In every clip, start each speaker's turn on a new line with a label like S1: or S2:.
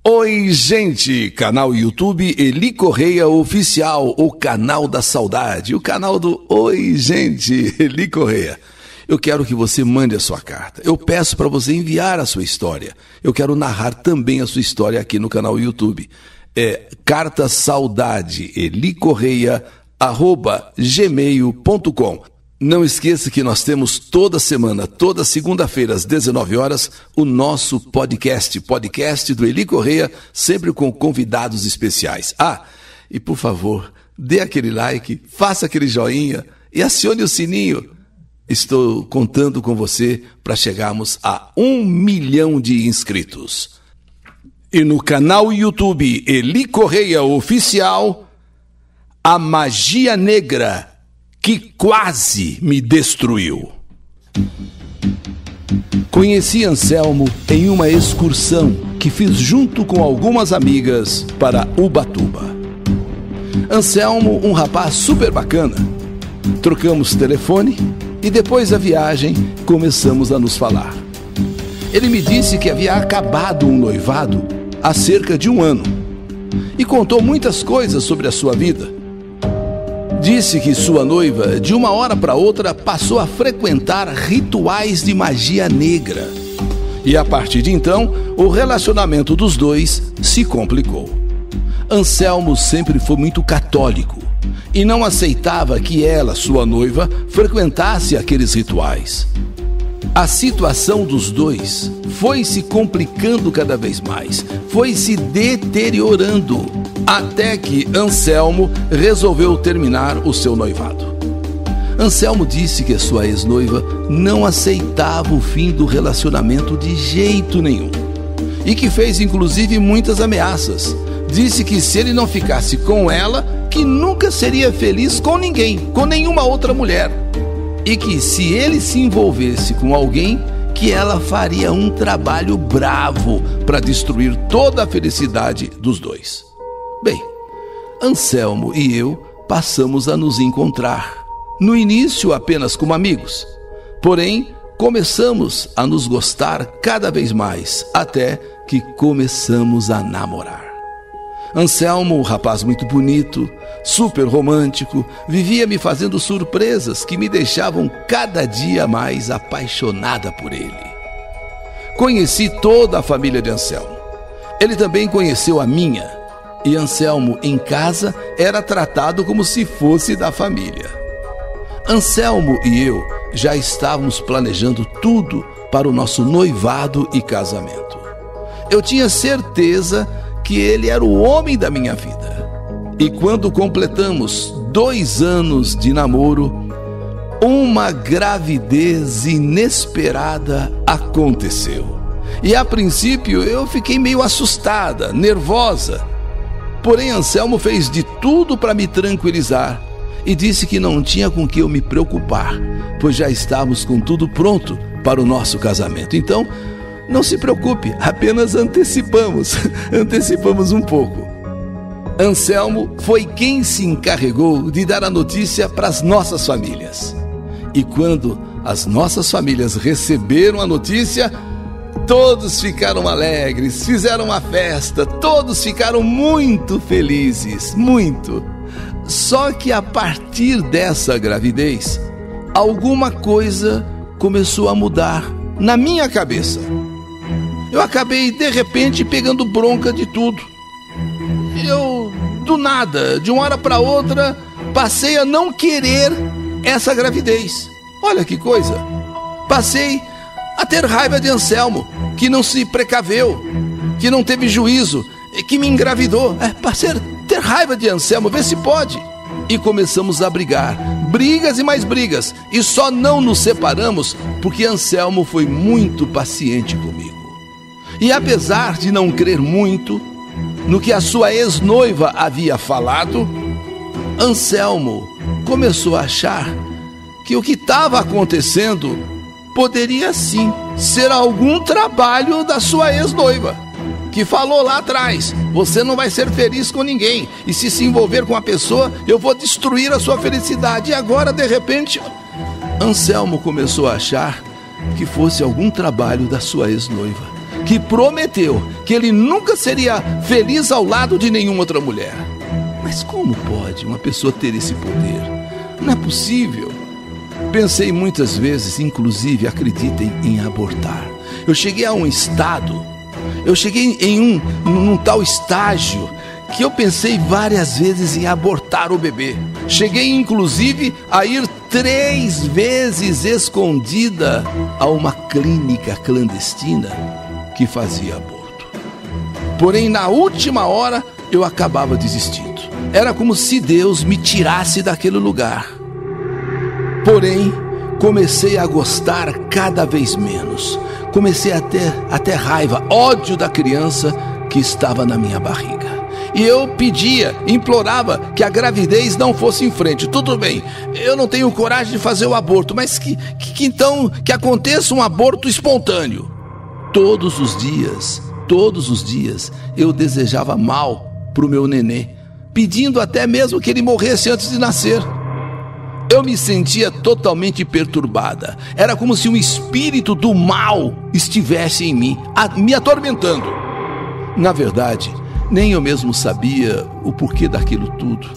S1: Oi, gente! Canal YouTube Eli Correia Oficial, o canal da saudade, o canal do Oi, gente, Eli Correia. Eu quero que você mande a sua carta. Eu peço para você enviar a sua história. Eu quero narrar também a sua história aqui no canal YouTube. Carta Saudade Eli Correia @gmail.com. Não esqueça que nós temos toda semana, toda segunda-feira às 19 horas, o nosso podcast do Eli Correia, sempre com convidados especiais. E por favor, dê aquele like, faça aquele joinha e acione o sininho. Estou contando com você para chegarmos a 1 milhão de inscritos. E no canal YouTube Eli Correia Oficial, a magia negra que quase me destruiu. Conheci Anselmo em uma excursão que fiz junto com algumas amigas para Ubatuba. Anselmo, um rapaz super bacana. Trocamos telefone e depois da viagem começamos a nos falar. Ele me disse que havia acabado um noivado há cerca de 1 ano e contou muitas coisas sobre a sua vida. Disse que sua noiva, de uma hora para outra, passou a frequentar rituais de magia negra. E a partir de então, o relacionamento dos dois se complicou. Anselmo sempre foi muito católico e não aceitava que ela, sua noiva, frequentasse aqueles rituais. A situação dos dois foi se complicando cada vez mais, foi se deteriorando, até que Anselmo resolveu terminar o seu noivado. Anselmo disse que a sua ex-noiva não aceitava o fim do relacionamento de jeito nenhum e que fez inclusive muitas ameaças. Disse que se ele não ficasse com ela, que nunca seria feliz com ninguém, com nenhuma outra mulher, e que se ele se envolvesse com alguém, que ela faria um trabalho bravo para destruir toda a felicidade dos dois. Bem, Anselmo e eu passamos a nos encontrar. No início apenas como amigos. Porém, começamos a nos gostar cada vez mais, até que começamos a namorar. Anselmo, um rapaz muito bonito, super romântico, vivia me fazendo surpresas que me deixavam cada dia mais apaixonada por ele. Conheci toda a família de Anselmo. Ele também conheceu a minha. E Anselmo, em casa, era tratado como se fosse da família. Anselmo e eu já estávamos planejando tudo para o nosso noivado e casamento. Eu tinha certeza que ele era o homem da minha vida. E quando completamos 2 anos de namoro, uma gravidez inesperada aconteceu. E a princípio eu fiquei meio assustada, nervosa. Porém, Anselmo fez de tudo para me tranquilizar e disse que não tinha com que eu me preocupar, pois já estávamos com tudo pronto para o nosso casamento. Então, não se preocupe, apenas antecipamos um pouco. Anselmo foi quem se encarregou de dar a notícia para as nossas famílias. E quando as nossas famílias receberam a notícia, todos ficaram alegres, fizeram uma festa, todos ficaram muito felizes, muito. Só que a partir dessa gravidez, alguma coisa começou a mudar na minha cabeça. Eu acabei, de repente, pegando bronca de tudo. Eu, do nada, de uma hora para outra, passei a não querer essa gravidez. Olha que coisa. Passei a ter raiva de Anselmo, que não se precaveu, que não teve juízo, que me engravidou. Passei a ter raiva de Anselmo, vê se pode. E começamos a brigar, brigas e mais brigas, e só não nos separamos porque Anselmo foi muito paciente comigo. E apesar de não crer muito no que a sua ex-noiva havia falado, Anselmo começou a achar que o que estava acontecendo poderia sim ser algum trabalho da sua ex-noiva, que falou lá atrás: você não vai ser feliz com ninguém, e se envolver com a pessoa, eu vou destruir a sua felicidade. E agora, de repente, Anselmo começou a achar que fosse algum trabalho da sua ex-noiva. que prometeu que ele nunca seria feliz ao lado de nenhuma outra mulher. Mas como pode uma pessoa ter esse poder? Não é possível. Pensei muitas vezes, inclusive, acreditem, em abortar. Eu cheguei a um estado, num tal estágio, que eu pensei várias vezes em abortar o bebê. Cheguei, inclusive, a ir 3 vezes escondida a uma clínica clandestina que fazia aborto. Porém, na última hora, eu acabava desistindo. Era como se Deus me tirasse daquele lugar. Porém, comecei a gostar cada vez menos. Comecei a ter até raiva, ódio da criança que estava na minha barriga. E eu pedia, implorava que a gravidez não fosse em frente. Tudo bem, eu não tenho coragem de fazer o aborto, mas que aconteça um aborto espontâneo. Todos os dias, eu desejava mal para o meu nenê, pedindo até mesmo que ele morresse antes de nascer. Eu me sentia totalmente perturbada. Era como se um espírito do mal estivesse em mim, me atormentando. Na verdade, nem eu mesmo sabia o porquê daquilo tudo,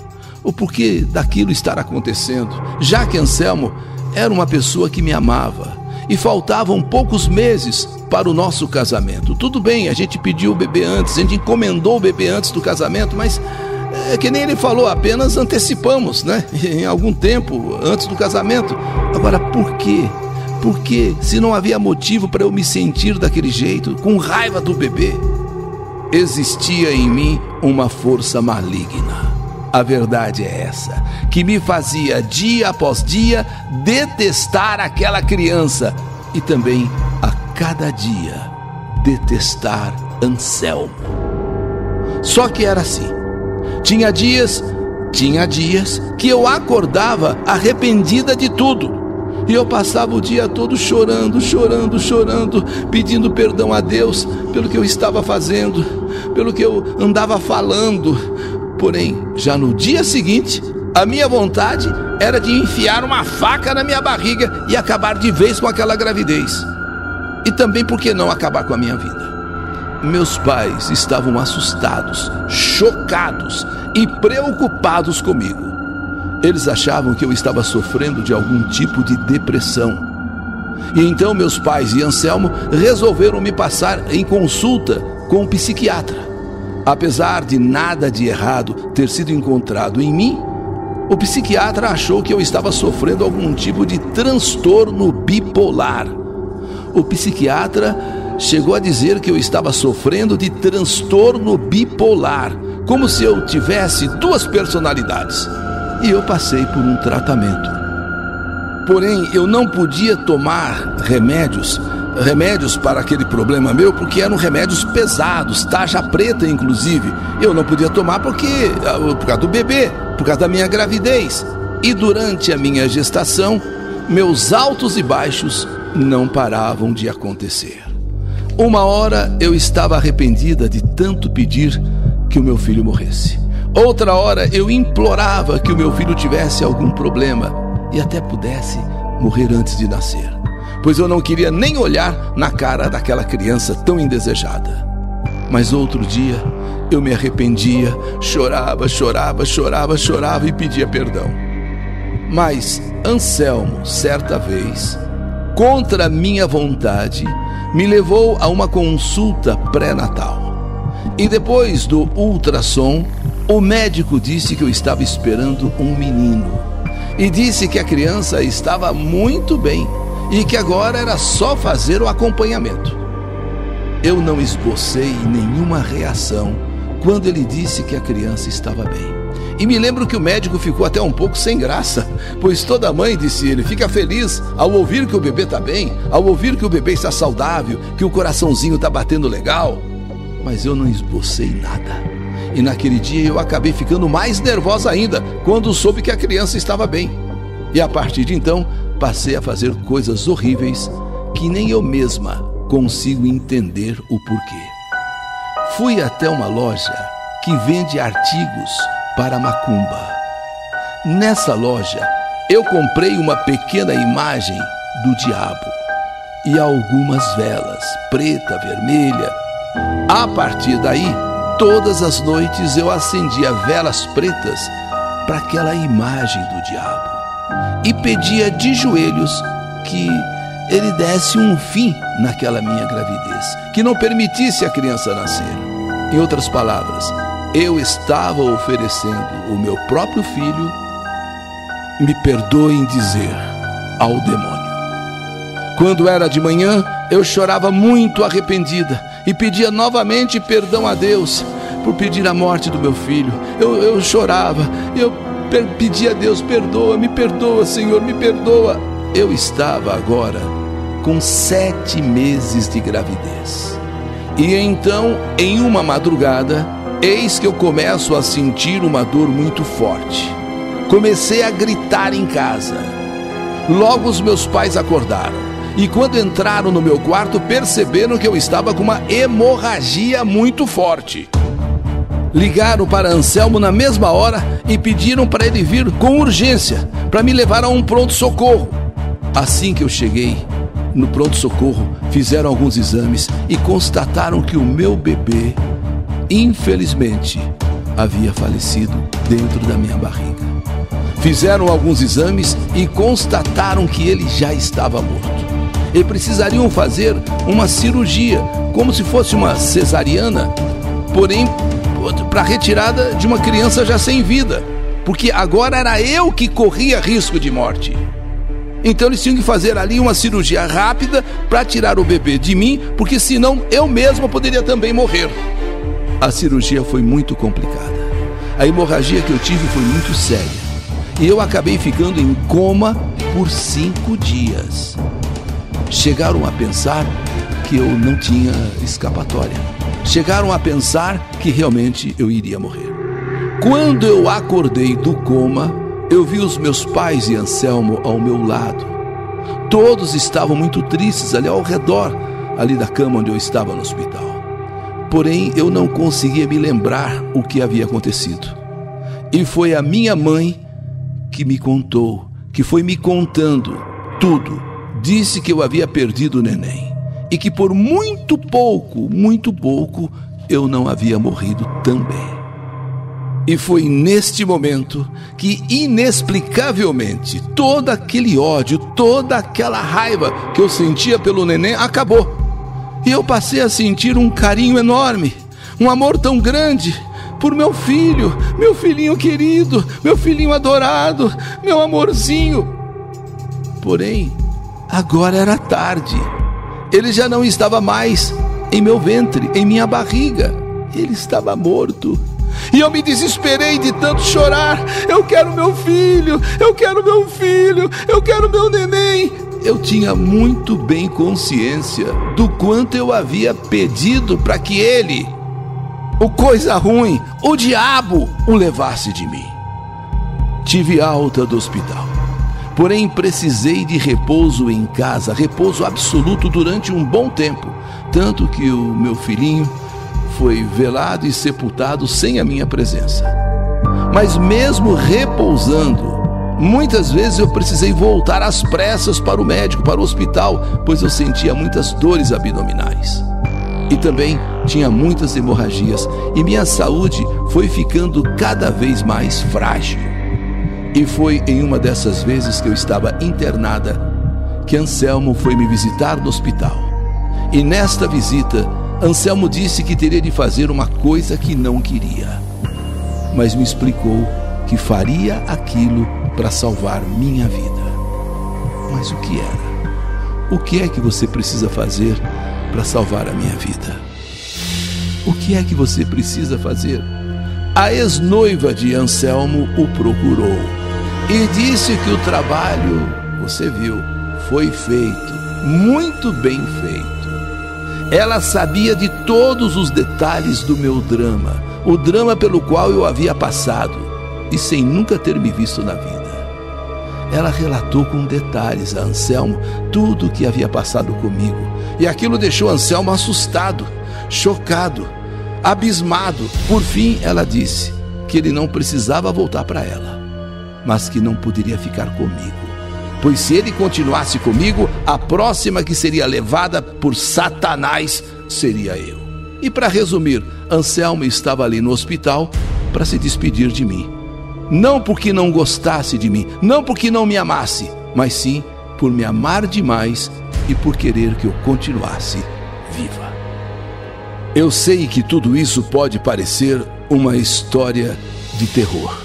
S1: o porquê daquilo estar acontecendo, já que Anselmo era uma pessoa que me amava e faltavam poucos meses para o nosso casamento. Tudo bem, a gente pediu o bebê antes, a gente encomendou o bebê antes do casamento, mas que nem ele falou, apenas antecipamos, né? Em algum tempo antes do casamento. Agora, por quê? Porque se não havia motivo para eu me sentir daquele jeito, com raiva do bebê, existia em mim uma força maligna. A verdade é essa, que me fazia dia após dia detestar aquela criança e também a cada dia detestar Anselmo. Só que era assim. Tinha dias que eu acordava arrependida de tudo. E eu passava o dia todo chorando, pedindo perdão a Deus pelo que eu estava fazendo, pelo que eu andava falando. Porém, já no dia seguinte, a minha vontade era de enfiar uma faca na minha barriga e acabar de vez com aquela gravidez. E também, por que não acabar com a minha vida? Meus pais estavam assustados, chocados e preocupados comigo. Eles achavam que eu estava sofrendo de algum tipo de depressão. E então meus pais e Anselmo resolveram me passar em consulta com um psiquiatra. Apesar de nada de errado ter sido encontrado em mim, o psiquiatra achou que eu estava sofrendo algum tipo de transtorno bipolar. O psiquiatra chegou a dizer que eu estava sofrendo de transtorno bipolar, como se eu tivesse 2 personalidades. E eu passei por um tratamento. Porém, eu não podia tomar remédios para aquele problema meu, porque eram remédios pesados, tarja preta inclusive. Eu não podia tomar por causa do bebê, por causa da minha gravidez. E durante a minha gestação, meus altos e baixos não paravam de acontecer. Uma hora eu estava arrependida de tanto pedir que o meu filho morresse. Outra hora eu implorava que o meu filho tivesse algum problema e até pudesse morrer antes de nascer, pois eu não queria nem olhar na cara daquela criança tão indesejada. Mas outro dia eu me arrependia, chorava e pedia perdão. Mas Anselmo, certa vez, contra minha vontade, me levou a uma consulta pré-natal. E depois do ultrassom, o médico disse que eu estava esperando um menino. E disse que a criança estava muito bem e que agora era só fazer o acompanhamento. Eu não esbocei nenhuma reação quando ele disse que a criança estava bem. E me lembro que o médico ficou até um pouco sem graça, pois toda mãe, disse ele, fica feliz ao ouvir que o bebê está bem, ao ouvir que o bebê está saudável, que o coraçãozinho está batendo legal. Mas eu não esbocei nada. E naquele dia eu acabei ficando mais nervosa ainda quando soube que a criança estava bem. E a partir de então, passei a fazer coisas horríveis que nem eu mesma consigo entender o porquê. Fui até uma loja que vende artigos para macumba. Nessa loja, eu comprei uma pequena imagem do diabo. e algumas velas, preta, vermelha. A partir daí, todas as noites eu acendia velas pretas para aquela imagem do diabo e pedia de joelhos que ele desse um fim naquela minha gravidez, que não permitisse a criança nascer. Em outras palavras, eu estava oferecendo o meu próprio filho, me perdoem dizer, ao demônio. Quando era de manhã, eu chorava muito arrependida e pedia novamente perdão a Deus por pedir a morte do meu filho. Eu chorava, eu pedia a Deus, perdoa, me perdoa, Senhor, me perdoa. Eu estava agora com 7 meses de gravidez. E então, em uma madrugada, eis que eu começo a sentir uma dor muito forte. Comecei a gritar em casa. Logo os meus pais acordaram. E quando entraram no meu quarto, perceberam que eu estava com uma hemorragia muito forte. Ligaram para Anselmo na mesma hora e pediram para ele vir com urgência, para me levar a um pronto-socorro. Assim que eu cheguei no pronto-socorro, fizeram alguns exames e constataram que o meu bebê, infelizmente, havia falecido dentro da minha barriga. Fizeram alguns exames e constataram que ele já estava morto. E precisariam fazer uma cirurgia, como se fosse uma cesariana, porém para retirada de uma criança já sem vida, porque agora era eu que corria risco de morte. Então eles tinham que fazer ali uma cirurgia rápida para tirar o bebê de mim, porque senão eu mesmo poderia também morrer. A cirurgia foi muito complicada. A hemorragia que eu tive foi muito séria e eu acabei ficando em coma por 5 dias. Chegaram a pensar que eu não tinha escapatória. Chegaram a pensar que realmente eu iria morrer. Quando eu acordei do coma, eu vi os meus pais e Anselmo ao meu lado. Todos estavam muito tristes ali ao redor, ali da cama onde eu estava no hospital. Porém, eu não conseguia me lembrar o que havia acontecido. E foi a minha mãe que me contou, que foi me contando tudo. Disse que eu havia perdido o neném e que por muito pouco, eu não havia morrido também. E foi neste momento que, inexplicavelmente, todo aquele ódio, toda aquela raiva que eu sentia pelo neném acabou. E eu passei a sentir um carinho enorme, um amor tão grande por meu filho, meu filhinho querido, meu filhinho adorado, meu amorzinho. Porém, agora era tarde. Ele já não estava mais em meu ventre, em minha barriga. Ele estava morto. E eu me desesperei de tanto chorar. Eu quero meu filho, eu quero meu filho, eu quero meu neném. Eu tinha muito bem consciência do quanto eu havia pedido para que ele, o coisa ruim, o diabo, o levasse de mim. Tive alta do hospital. Porém, precisei de repouso em casa, repouso absoluto durante um bom tempo. Tanto que o meu filhinho foi velado e sepultado sem a minha presença. Mas mesmo repousando, muitas vezes eu precisei voltar às pressas para o médico, para o hospital, pois eu sentia muitas dores abdominais. E também tinha muitas hemorragias e minha saúde foi ficando cada vez mais frágil. E foi em uma dessas vezes que eu estava internada que Anselmo foi me visitar no hospital. E nesta visita, Anselmo disse que teria de fazer uma coisa que não queria, mas me explicou que faria aquilo para salvar minha vida. Mas o que era? O que é que você precisa fazer para salvar a minha vida? O que é que você precisa fazer? A ex-noiva de Anselmo o procurou e disse que o trabalho, você viu, foi feito, muito bem feito. Ela sabia de todos os detalhes do meu drama, o drama pelo qual eu havia passado, e sem nunca ter me visto na vida. Ela relatou com detalhes a Anselmo tudo o que havia passado comigo, e aquilo deixou Anselmo assustado, chocado, abismado. Por fim, ela disse que ele não precisava voltar para ela, mas que não poderia ficar comigo, pois se ele continuasse comigo, a próxima que seria levada por Satanás seria eu. E para resumir, Anselmo estava ali no hospital para se despedir de mim. Não porque não gostasse de mim, não porque não me amasse, mas sim por me amar demais e por querer que eu continuasse viva. Eu sei que tudo isso pode parecer uma história de terror,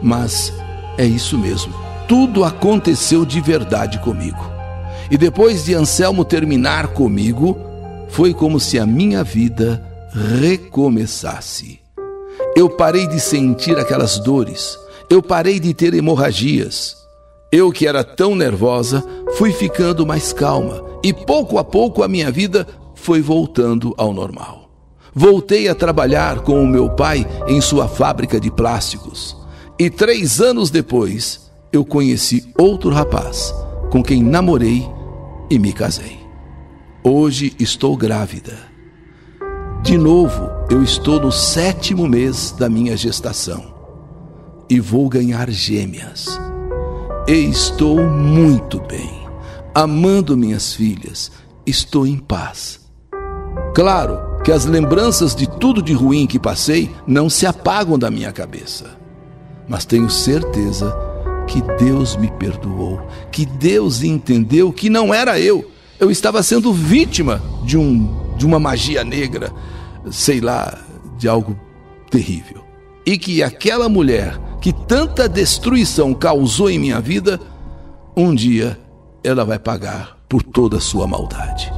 S1: mas é isso mesmo. Tudo aconteceu de verdade comigo. E depois de Anselmo terminar comigo, foi como se a minha vida recomeçasse. Eu parei de sentir aquelas dores, eu parei de ter hemorragias. Eu, que era tão nervosa, fui ficando mais calma e pouco a pouco a minha vida foi voltando ao normal. Voltei a trabalhar com o meu pai em sua fábrica de plásticos. E 3 anos depois, eu conheci outro rapaz com quem namorei e me casei. Hoje estou grávida. De novo, eu estou no 7º mês da minha gestação e vou ganhar gêmeas. E estou muito bem, amando minhas filhas, estou em paz. Claro que as lembranças de tudo de ruim que passei não se apagam da minha cabeça, mas tenho certeza que Deus me perdoou, que Deus entendeu que não era eu estava sendo vítima de uma magia negra, sei lá, de algo terrível. E que aquela mulher que tanta destruição causou em minha vida, um dia ela vai pagar por toda a sua maldade.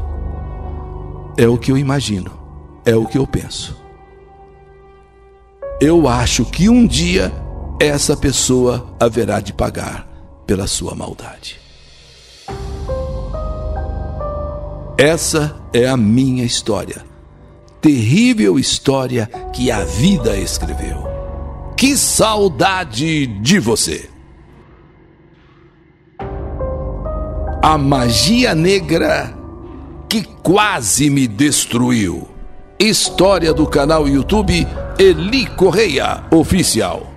S1: É o que eu imagino, é o que eu penso. Eu acho que um dia essa pessoa haverá de pagar pela sua maldade. Essa é a minha história. Terrível história que a vida escreveu. Que saudade de você! A magia negra que quase me destruiu. História do canal YouTube Eli Correia Oficial.